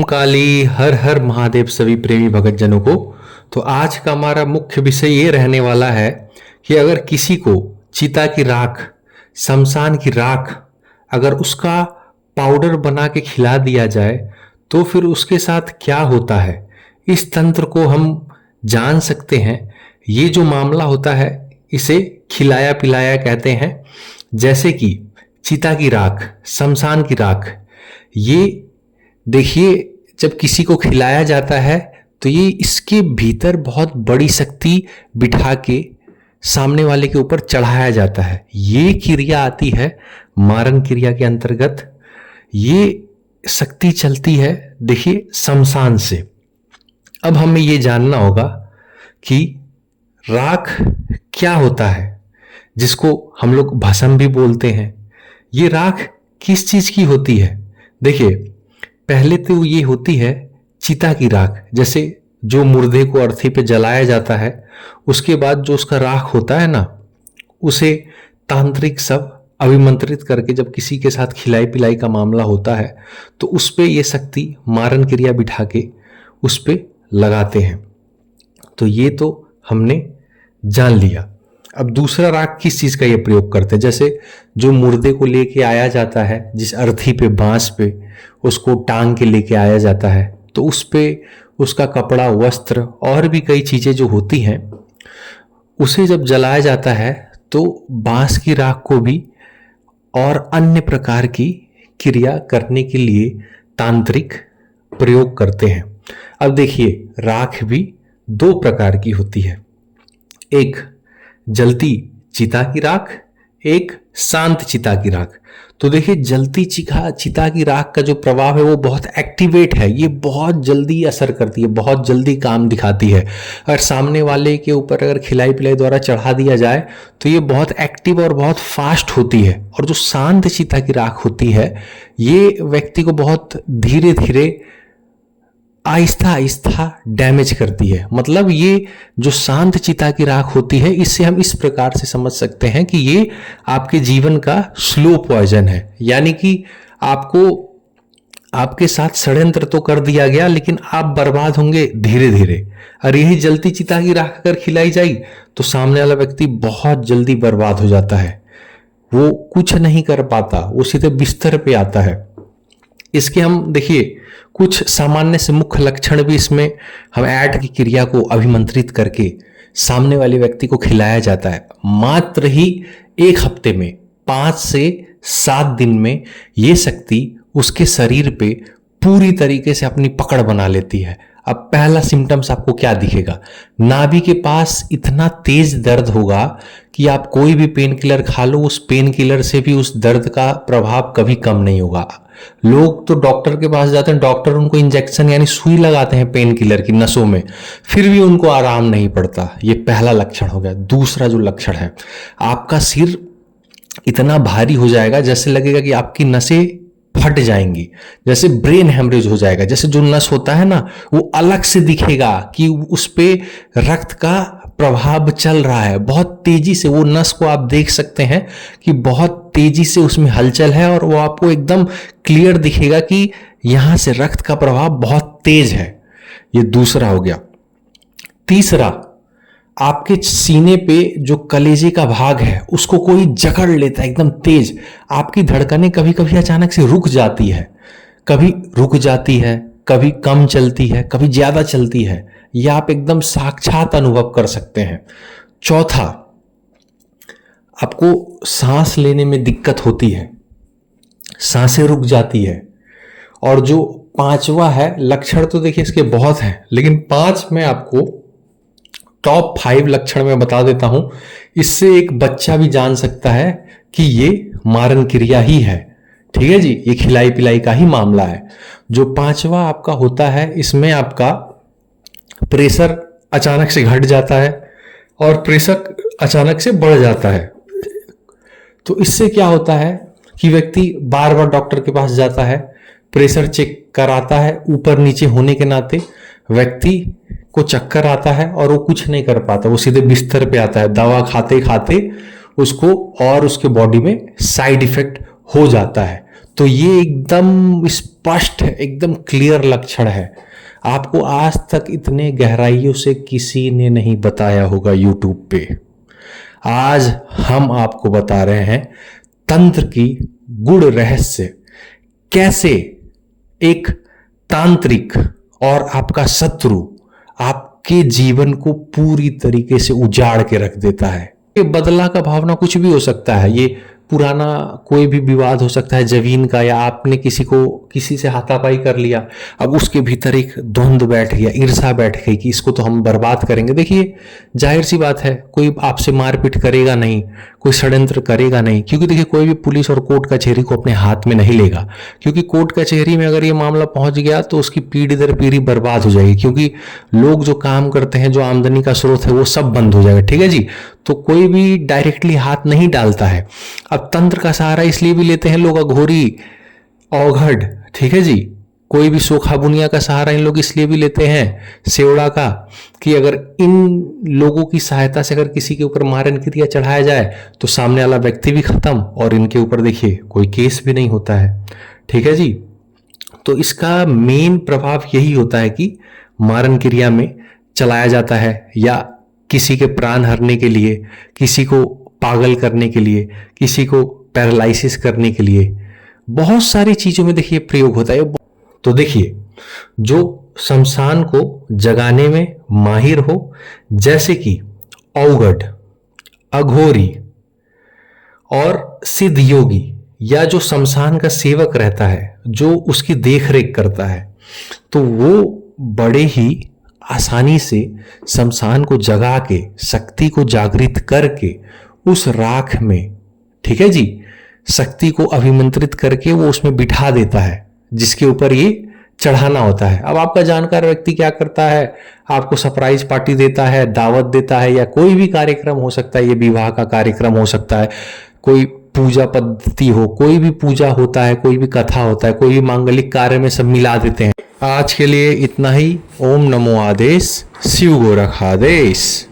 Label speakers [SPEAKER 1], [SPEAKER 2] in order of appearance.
[SPEAKER 1] ओम काली हर हर महादेव सभी प्रेमी भगतजनों को। तो आज का हमारा मुख्य विषय ये रहने वाला है कि अगर किसी को चिता की राख, शमशान की राख अगर उसका पाउडर बना के खिला दिया जाए तो फिर उसके साथ क्या होता है, इस तंत्र को हम जान सकते हैं। ये जो मामला होता है इसे खिलाया पिलाया कहते हैं। जैसे कि चिता की राख, शमशान की राख, ये देखिए जब किसी को खिलाया जाता है तो ये इसके भीतर बहुत बड़ी शक्ति बिठा के सामने वाले के ऊपर चढ़ाया जाता है। ये क्रिया आती है मारन क्रिया के अंतर्गत। ये शक्ति चलती है देखिए शमशान से। अब हमें ये जानना होगा कि राख क्या होता है, जिसको हम लोग भस्म भी बोलते हैं। ये राख किस चीज की होती है? देखिए पहले तो ये होती है चिता की राख, जैसे जो मुर्दे को अर्थी पे जलाया जाता है उसके बाद जो उसका राख होता है ना, उसे तांत्रिक सब अभिमंत्रित करके जब किसी के साथ खिलाई पिलाई का मामला होता है तो उस पे ये शक्ति मारन क्रिया बिठा के उस पे लगाते हैं। तो ये तो हमने जान लिया। अब दूसरा राख किस चीज का ये प्रयोग करते हैं? जैसे जो मुर्दे को लेके आया जाता है, जिस अर्थी पे बांस पे उसको टांग के लेके आया जाता है, तो उस पे उसका कपड़ा, वस्त्र और भी कई चीजें जो होती हैं उसे जब जलाया जाता है तो बांस की राख को भी और अन्य प्रकार की क्रिया करने के लिए तांत्रिक प्रयोग करते हैं। अब देखिए राख भी दो प्रकार की होती है, एक जलती चिता की राख, एक शांत चिता की राख। तो देखिए जलती चिता की राख का जो प्रभाव है वो बहुत एक्टिवेट है, ये बहुत जल्दी असर करती है, बहुत जल्दी काम दिखाती है। अगर सामने वाले के ऊपर अगर खिलाई पिलाई द्वारा चढ़ा दिया जाए तो ये बहुत एक्टिव और बहुत फास्ट होती है। और जो शांत चिता की राख होती है ये व्यक्ति को बहुत धीरे धीरे आहिस्ता आहिस्ता डैमेज करती है। मतलब ये जो शांत चिता की राख होती है इससे हम इस प्रकार से समझ सकते हैं कि ये आपके जीवन का स्लो पॉइजन है, यानी कि आपको आपके साथ षड्यंत्र तो कर दिया गया लेकिन आप बर्बाद होंगे धीरे धीरे। और यही जलती चिता की राख अगर खिलाई जाए तो सामने वाला व्यक्ति बहुत जल्दी बर्बाद हो जाता है, वो कुछ नहीं कर पाता, वो सीधे बिस्तर पे आता है। इसके हम देखिए कुछ सामान्य से मुख्य लक्षण भी इसमें हम ऐड की क्रिया को अभिमंत्रित करके सामने वाले व्यक्ति को खिलाया जाता है। मात्र ही एक हफ्ते में 5 से 7 दिन में ये शक्ति उसके शरीर पे पूरी तरीके से अपनी पकड़ बना लेती है। अब पहला सिम्टम्स आपको क्या दिखेगा? नाभि के पास इतना तेज दर्द होगा कि आप कोई भी पेन किलर खा लो, उस पेन किलर से भी उस दर्द का प्रभाव कभी कम नहीं होगा। लोग तो डॉक्टर के पास जाते हैं, डॉक्टर उनको इंजेक्शन यानी सुई लगाते हैं पेन किलर की नसों में, फिर भी उनको आराम नहीं पड़ता। ये पहला लक्षण हो गया। दूसरा जो लक्षण है, आपका सिर इतना भारी हो जाएगा जैसे लगेगा कि आपकी नसें फट जाएंगी, जैसे ब्रेन हेमरेज हो जाएगा। जैसे जो नस होता है ना वो अलग से दिखेगा कि उस पे रक्त का प्रभाव चल रहा है। बहुत तेजी से वो नस को आप देख सकते हैं कि बहुत तेजी से उसमें हलचल है और वो आपको एकदम क्लियर दिखेगा कि यहां से रक्त का प्रभाव बहुत तेज है। ये दूसरा हो गया। तीसरा, आपके सीने पे जो कलेजे का भाग है उसको कोई जकड़ लेता है एकदम तेज। आपकी धड़कनें कभी कभी अचानक से रुक जाती है, कभी रुक जाती है, कभी कम चलती है, कभी ज्यादा चलती है। यह आप एकदम साक्षात अनुभव कर सकते हैं। चौथा, आपको सांस लेने में दिक्कत होती है, सांसें रुक जाती है। और जो पांचवा है, लक्षण तो देखिए इसके बहुत हैं लेकिन 5 में आपको टॉप 5 लक्षण मैं बता देता हूं। इससे एक बच्चा भी जान सकता है कि ये मारन क्रिया ही है। ठीक है जी, ये खिलाई पिलाई का ही मामला है। जो 5वां आपका होता है, इसमें आपका प्रेशर अचानक से घट जाता है और प्रेशर अचानक से बढ़ जाता है। तो इससे क्या होता है कि व्यक्ति बार बार डॉक्टर के पास जाता है, प्रेशर चेक कराता है, ऊपर नीचे होने के नाते व्यक्ति को चक्कर आता है और वो कुछ नहीं कर पाता, वो सीधे बिस्तर पे आता है। दवा खाते खाते उसको और उसके बॉडी में साइड इफेक्ट हो जाता है। तो ये एकदम स्पष्ट है, एकदम क्लियर लक्षण है। आपको आज तक इतने गहराइयों से किसी ने नहीं बताया होगा यूट्यूब पे। आज हम आपको बता रहे हैं तंत्र की गूढ़ रहस्य, कैसे एक तांत्रिक और आपका शत्रु आपके जीवन को पूरी तरीके से उजाड़ के रख देता है। ये बदला का भावना कुछ भी हो सकता है, ये पुराना कोई भी विवाद हो सकता है जमीन का, या आपने किसी से हाथापाई कर लिया, अब उसके भीतर एक द्वंद्व बैठ गया, ईर्ष्या बैठ गई कि इसको तो हम बर्बाद करेंगे। देखिए जाहिर सी बात है, कोई आपसे मारपीट करेगा नहीं, कोई षड्यंत्र करेगा नहीं, क्योंकि देखिए कोई भी पुलिस और कोर्ट कचहरी को अपने हाथ में नहीं लेगा, क्योंकि कोर्ट कचहरी में अगर ये मामला पहुंच गया तो उसकी पीढ़ी दर पीढ़ी बर्बाद हो जाएगी, क्योंकि लोग जो काम करते हैं, जो आमदनी का स्रोत है, वो सब बंद हो जाएगा। ठीक है जी, तो कोई भी डायरेक्टली हाथ नहीं डालता है। अब तंत्र का सहारा इसलिए भी लेते हैं लोग, अघोरी, औघड़, ठीक है जी, कोई भी सोखा बुनिया का सहारा इन लोग इसलिए भी लेते हैं, सेवड़ा का, कि अगर इन लोगों की सहायता से अगर किसी के ऊपर मारन क्रिया चढ़ाया जाए तो सामने वाला व्यक्ति भी खत्म और इनके ऊपर देखिए कोई केस भी नहीं होता है। ठीक है जी, तो इसका मेन प्रभाव यही होता है कि मारन क्रिया में चलाया जाता है, या किसी के प्राण हरने के लिए, किसी को पागल करने के लिए, किसी को पैरालिसिस करने के लिए, बहुत सारी चीजों में देखिए प्रयोग होता है। तो देखिए जो शमशान को जगाने में माहिर हो, जैसे कि औघड़, अघोरी और सिद्ध योगी, या जो शमशान का सेवक रहता है, जो उसकी देखरेख करता है, तो वो बड़े ही आसानी से शमशान को जगा के, शक्ति को जागृत करके उस राख में, ठीक है जी, शक्ति को अभिमंत्रित करके वो उसमें बिठा देता है, जिसके ऊपर ये चढ़ाना होता है। अब आपका जानकार व्यक्ति क्या करता है, आपको सरप्राइज पार्टी देता है, दावत देता है, या कोई भी कार्यक्रम हो सकता है, ये विवाह का कार्यक्रम हो सकता है, कोई पूजा पद्धति हो, कोई भी पूजा होता है, कोई भी कथा होता है, कोई भी मांगलिक कार्य में सब मिला देते हैं। आज के लिए इतना ही। ओम नमो आदेश, शिव गोरख आदेश।